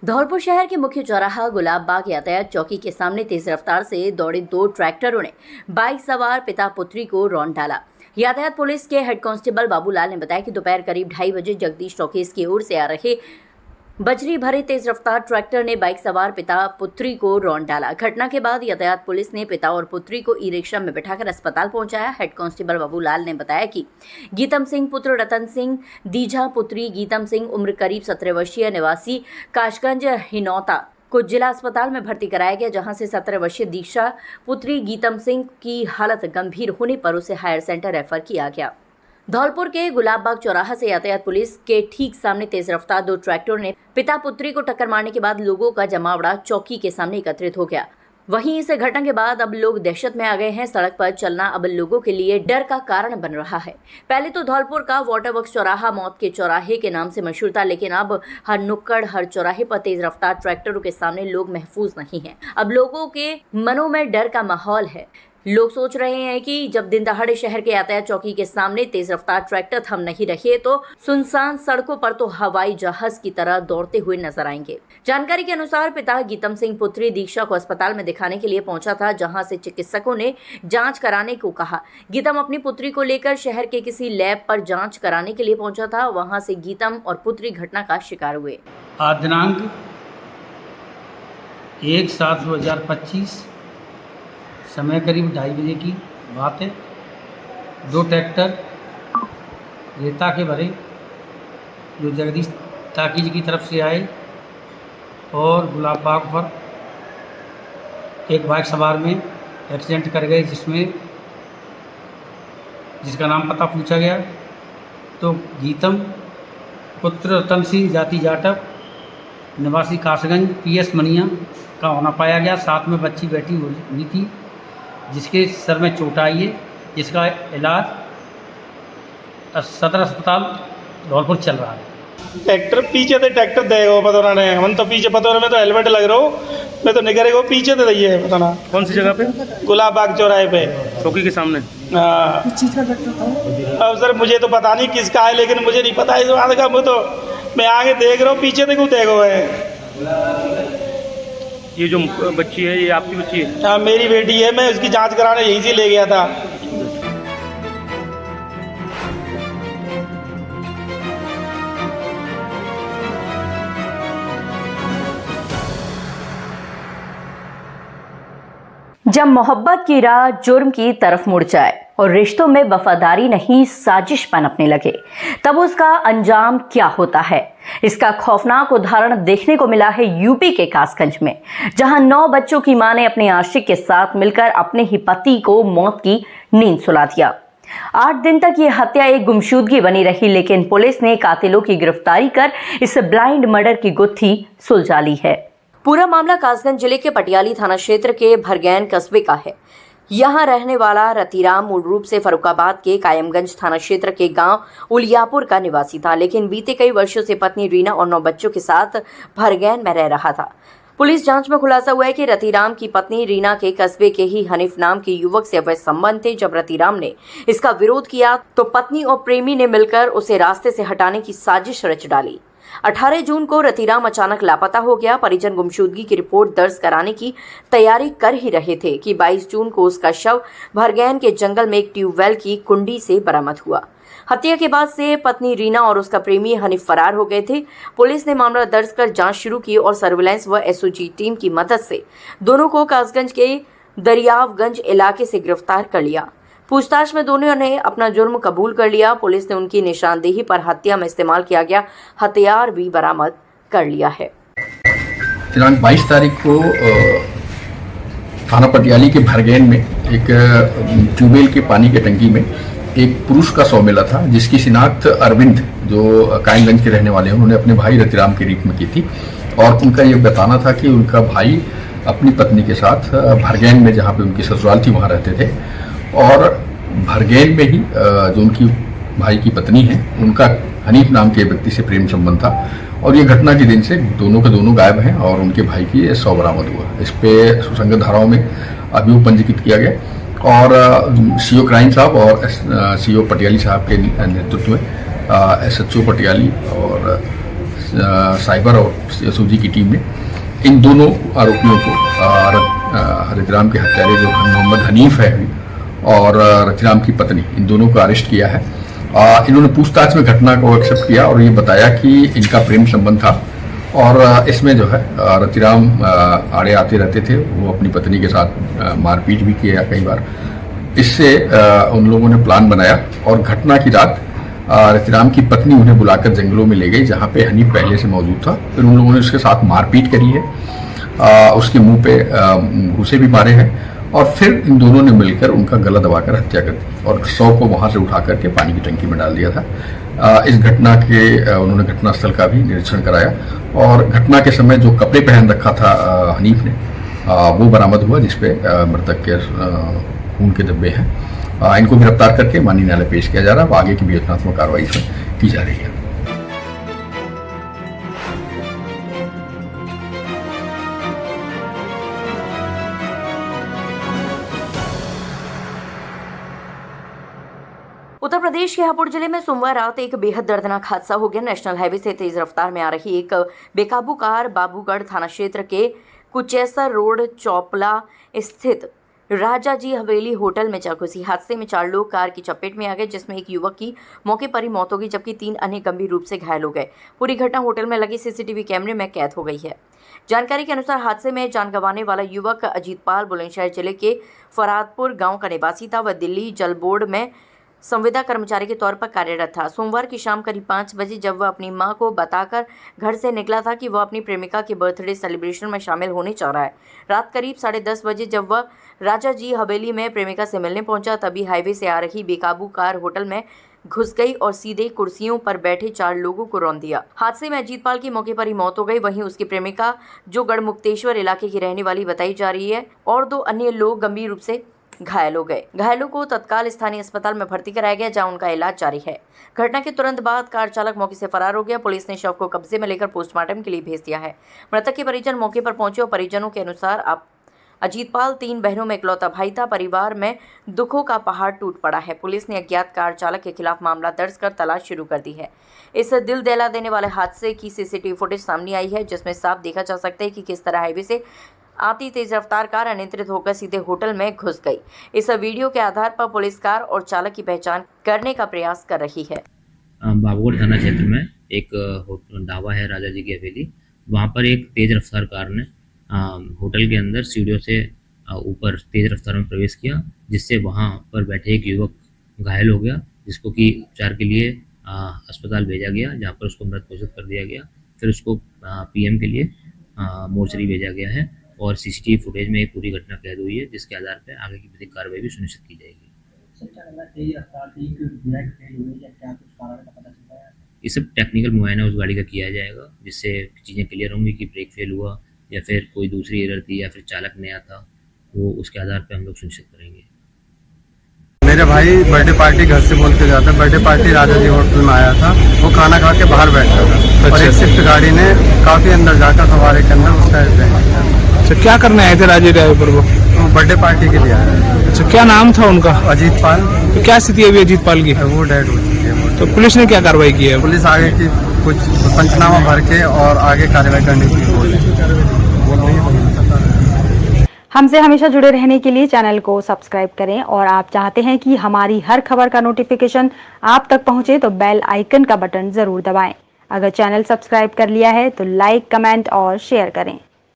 धौलपुर शहर के मुख्य चौराहा गुलाब बाग यातायात चौकी के सामने तेज रफ्तार से दौड़े दो ट्रैक्टरों ने बाइक सवार पिता पुत्री को रौंद डाला। यातायात पुलिस के हेड कांस्टेबल बाबूलाल ने बताया कि दोपहर करीब 2:30 बजे जगदीश टॉकीज की ओर से आ रहे बजरी भरे तेज रफ्तार ट्रैक्टर ने बाइक सवार पिता पुत्री को रौंद डाला। घटना के बाद यातायात पुलिस ने पिता और पुत्री को ई रिक्शा में बिठाकर अस्पताल पहुंचाया। हेड कांस्टेबल बाबूलाल ने बताया कि गीतम सिंह पुत्र रतन सिंह, दीझा पुत्री गीतम सिंह उम्र करीब 17 वर्षीय निवासी काशगंज हिनौता को जिला अस्पताल में भर्ती कराया गया, जहां से 17 वर्षीय दीक्षा पुत्री गीतम सिंह की हालत गंभीर होने पर उसे हायर सेंटर रेफर किया गया। धौलपुर के गुलाबबाग चौराहा से यातायात पुलिस के ठीक सामने तेज रफ्तार दो ट्रैक्टरों ने पिता पुत्री को टक्कर मारने के बाद लोगों का जमावड़ा चौकी के सामने एकत्रित हो गया। वहीं इस घटना के बाद अब लोग दहशत में आ गए हैं। सड़क पर चलना अब लोगों के लिए डर का कारण बन रहा है। पहले तो धौलपुर का वाटर वर्क्स चौराहा मौत के चौराहे के नाम से मशहूर था, लेकिन अब हर नुक्कड़ हर चौराहे पर तेज रफ्तार ट्रैक्टरों के सामने लोग महफूज नहीं हैं। अब लोगों के मनों में डर का माहौल है। लोग सोच रहे हैं कि जब दिन दहाड़े शहर के यातायात चौकी के सामने तेज रफ्तार ट्रैक्टर थम नहीं रहे तो सुनसान सड़कों पर तो हवाई जहाज की तरह दौड़ते हुए नजर आएंगे। जानकारी के अनुसार पिता गीतम सिंह पुत्री दीक्षा को अस्पताल में दिखाने के लिए पहुंचा था, जहां से चिकित्सकों ने जांच कराने को कहा। गीतम अपनी पुत्री को लेकर शहर के किसी लैब पर जांच कराने के लिए पहुंचा था। वहां से गीतम और पुत्री घटना का शिकार हुए। आज दिनांक 1/7/2025 समय करीब 2:30 बजे की बात है। दो ट्रैक्टर रेता के भरे जो जगदीश टाकीज की तरफ से आए और गुलाब बाग पर एक बाइक सवार में एक्सीडेंट कर गए, जिसका नाम पता पूछा गया तो गीतम पुत्र रतन सिंह जाति जाटव निवासी कासगंज PS मनिया का होना पाया गया। साथ में बच्ची बैठी हुई थी जिसके सर में चोट आई है, जिसका इलाज सदर अस्पताल धौलपुर चल रहा है। ट्रैक्टर पीछे से ट्रैक्टर देगा पता ना, हम तो पीछे पता मैं तो हेलमेट लग रहा हूँ, मैं तो निकले को पीछे से दी है पता ना कौन सी जगह पे? गुलाब बाग चौराहे पे चौकी के सामने। हाँ अब सर मुझे तो पता नहीं किसका है, लेकिन मुझे नहीं पता इस बात का। मैं आगे देख रहा हूँ, पीछे से क्यों देखो है। ये जो बच्ची है ये आपकी बच्ची है? हाँ मेरी बेटी है, मैं उसकी जांच कराने यहीं से ले गया था। जब मोहब्बत की राह जुर्म की तरफ मुड़ जाए और रिश्तों में वफादारी नहीं साजिश पनपने लगे, तब उसका अंजाम क्या होता है। इसका खौफनाक उदाहरण देखने को मिला है यूपी के कासगंज में, जहां 9 बच्चों की मां ने अपने आशिक के साथ मिलकर अपने ही पति को मौत की नींद सुला दिया। 8 दिन तक ये हत्या एक गुमशुदगी बनी रही, लेकिन पुलिस ने कातिलों की गिरफ्तारी कर इस ब्लाइंड मर्डर की गुत्थी सुलझा ली है। पूरा मामला कासगंज जिले के पटियाली थाना क्षेत्र के भरगैन कस्बे का है। यहाँ रहने वाला रतिराम मूल रूप से फरुखाबाद के कायमगंज थाना क्षेत्र के गांव उलियापुर का निवासी था, लेकिन बीते कई वर्षों से पत्नी रीना और 9 बच्चों के साथ भरगैन में रह रहा था। पुलिस जांच में खुलासा हुआ है कि रतिराम की पत्नी रीना के कस्बे के ही हनीफ नाम के युवक से अवैध संबंध थे। जब रतिराम ने इसका विरोध किया तो पत्नी और प्रेमी ने मिलकर उसे रास्ते से हटाने की साजिश रच डाली। 18 जून को रतिराम अचानक लापता हो गया। परिजन गुमशुदगी की रिपोर्ट दर्ज कराने की तैयारी कर ही रहे थे कि 22 जून को उसका शव भरगैन के जंगल में एक ट्यूबवेल की कुंडी से बरामद हुआ। हत्या के बाद से पत्नी रीना और उसका प्रेमी हनीफ फरार हो गए थे। पुलिस ने मामला दर्ज कर जांच शुरू की और सर्विलांस व SOG टीम की मदद से दोनों को कासगंज के दरियावगंज इलाके से गिरफ्तार कर लिया। पूछताछ में दोनों ने अपना जुर्म कबूल कर लिया। पुलिस ने उनकी निशानदेही पर हत्या में इस्तेमाल किया गया हथियार भी बरामद कर लिया है। दिनांक 22 तारीख को थाना पटियाली के भरगैन में एक ट्यूबवेल के पानी के टंकी में एक पुरुष का शव मिला था, जिसकी शिनाख्त अरविंद जो कायमगंज के रहने वाले हैं, उन्होंने अपने भाई रतिराम के रूप में की थी। और उनका ये बताना था कि उनका भाई अपनी पत्नी के साथ भरगैन में, जहाँ पे उनकी ससुराल थी, वहाँ रहते थे। और भरगैन में ही जो उनकी भाई की पत्नी है, उनका हनीफ नाम के व्यक्ति से प्रेम संबंध था। और ये घटना के दिन से दोनों के दोनों गायब हैं और उनके भाई की शव बरामद हुआ। इस पे सुसंगत धाराओं में अभियोग पंजीकृत किया गया और CO क्राइम साहब और CO पटियाली साहब के नेतृत्व में SHO पटियाली और साइबर और एसओजी की टीम ने इन दोनों आरोपियों को रतिराम के हत्यारे जो मोहम्मद हनीफ है और रतिराम की पत्नी, इन दोनों को अरेस्ट किया है। इन्होंने पूछताछ में घटना को एक्सेप्ट किया और ये बताया कि इनका प्रेम संबंध था और इसमें जो है रतिराम आड़े आते रहते थे। वो अपनी पत्नी के साथ मारपीट भी किया कई बार। इससे उन लोगों ने प्लान बनाया और घटना की रात रतिराम की पत्नी उन्हें बुलाकर जंगलों में ले गई जहाँ पे हनीफ पहले से मौजूद था। फिर उन लोगों ने उसके साथ मारपीट करी है, उसके मुंह पे घूंसे भी मारे हैं और फिर इन दोनों ने मिलकर उनका गला दबाकर हत्या कर दी और शव को वहां से उठा करके पानी की टंकी में डाल दिया था। इस घटना के उन्होंने घटनास्थल का भी निरीक्षण कराया और घटना के समय जो कपड़े पहन रखा था हनीफ ने वो बरामद हुआ, जिसपे मृतक के खून के धब्बे हैं। इनको गिरफ्तार करके माननीय न्यायालय पेश किया जा रहा है। आगे की विवेचनात्मक कार्रवाई इसमें की जा रही है। उत्तर प्रदेश के हापुड़ जिले में सोमवार रात एक बेहद दर्दनाक हादसा हो गया। नेशनल हाईवे से तेज रफ्तार में आ रही एक बेकाबू कार बाबूगढ़ थाना क्षेत्र के कुचैसर रोड चौपला स्थित राजा जी हवेली होटल में जा घुसी। हादसे में 4 लोग कार की चपेट में आ गए, जिसमें एक युवक की मौके पर ही मौत हो गई जबकि 3 अन्य गंभीर रूप से घायल हो गए। पूरी घटना होटल में लगे सीसीटीवी कैमरे में कैद हो गई है। जानकारी के अनुसार हादसे में जान गंवाने वाला युवक अजीतपाल बुलंदशहर जिले के फरादपुर गांव का निवासी था। वह दिल्ली जल बोर्ड में संविदा कर्मचारी के तौर पर कार्यरत था। सोमवार की शाम करीब 5 बजे जब वह अपनी मां को बताकर घर से निकला था कि वह अपनी प्रेमिका के बर्थडे सेलिब्रेशन में शामिल होने जा रहा है। रात करीब 10:30 बजे जब वह राजा जी हवेली में प्रेमिका से मिलने पहुंचा, तभी हाईवे से आ रही बेकाबू कार होटल में घुस गई और सीधे कुर्सियों पर बैठे 4 लोगों को रौंद दिया। हादसे में अजीतपाल की मौके पर ही मौत हो गई। वहीं उसकी प्रेमिका, जो गढ़मुक्तेश्वर इलाके की रहने वाली बताई जा रही है, और 2 अन्य लोग गंभीर रूप से घायल हो गए। घायलों को तत्काल स्थानीय अस्पताल में भर्ती कराया गया, जहां उनका इलाज जारी है। घटना के तुरंत बाद कार चालक मौके से फरार हो गया। पुलिस ने शव को कब्जे में लेकर पोस्टमार्टम के लिए भेज दिया है। मृतक के परिजन मौके पर पहुंचे और परिजनों के अनुसार अजीतपाल 3 बहनों में इकलौता भाई था। परिवार में दुखों का पहाड़ टूट पड़ा है। पुलिस ने अज्ञात कार चालक के खिलाफ मामला दर्ज कर तलाश शुरू कर दी है। इस दिल दहला देने वाले हादसे की सीसीटीवी फुटेज सामने आई है, जिसमें साफ देखा जा सकता है कि किस तरह हाईवे से आती तेज रफ्तार कार अनियंत्रित होकर सीधे होटल में घुस गई। इस वीडियो के आधार पर पुलिस कार और चालक की पहचान करने का प्रयास कर रही है। बाबूगढ़ थाना क्षेत्र में एक ढाबा है राजा जी की हवेली, वहाँ पर एक तेज रफ्तार कार ने होटल के अंदर सीढ़ियों से ऊपर तेज रफ्तार में प्रवेश किया, जिससे वहाँ पर बैठे एक युवक घायल हो गया, जिसको कि उपचार के लिए अस्पताल भेजा गया, जहाँ पर उसको मृत घोषित कर दिया गया। फिर उसको पीएम के लिए मोर्चरी भेजा गया है और सीसीटीवी फुटेज में एक पूरी घटना कैद हुई है, जिसके आधार पर आगे की विधिक कार्रवाई भी सुनिश्चित की जाएगी। ये सब टेक्निकल मुआयना उस गाड़ी का किया जाएगा, जिससे चीज़ें क्लियर होंगी कि ब्रेक फेल हुआ या फिर कोई दूसरी एरर थी या फिर चालक नया था, वो उसके आधार पर हम लोग सुनिश्चित करेंगे। मेरे भाई बर्थडे पार्टी घर से बोल के जाता, बर्थडे पार्टी राजा जी होटल में आया था। वो खाना खा के बाहर बैठा था और एक स्विफ्ट गाड़ी ने काफी अंदर जाकर सवारी के अंदर उसका अच्छा, क्या करने आए थे राजा ड्राइवर वो बर्थडे पार्टी के लिए आया। अच्छा, क्या नाम था उनका? अजीतपाल। तो क्या स्थिति है अभी अजीतपाल की? वो डेड हो चुकी है। तो पुलिस ने क्या कार्रवाई की है? पुलिस आगे की कुछ पंचनामा भर के और आगे कार्रवाई करने की हमसे हमेशा जुड़े रहने के लिए चैनल को सब्सक्राइब करें और आप चाहते हैं कि हमारी हर खबर का नोटिफिकेशन आप तक पहुंचे तो बेल आइकन का बटन जरूर दबाएं। अगर चैनल सब्सक्राइब कर लिया है तो लाइक, कमेंट और शेयर करें।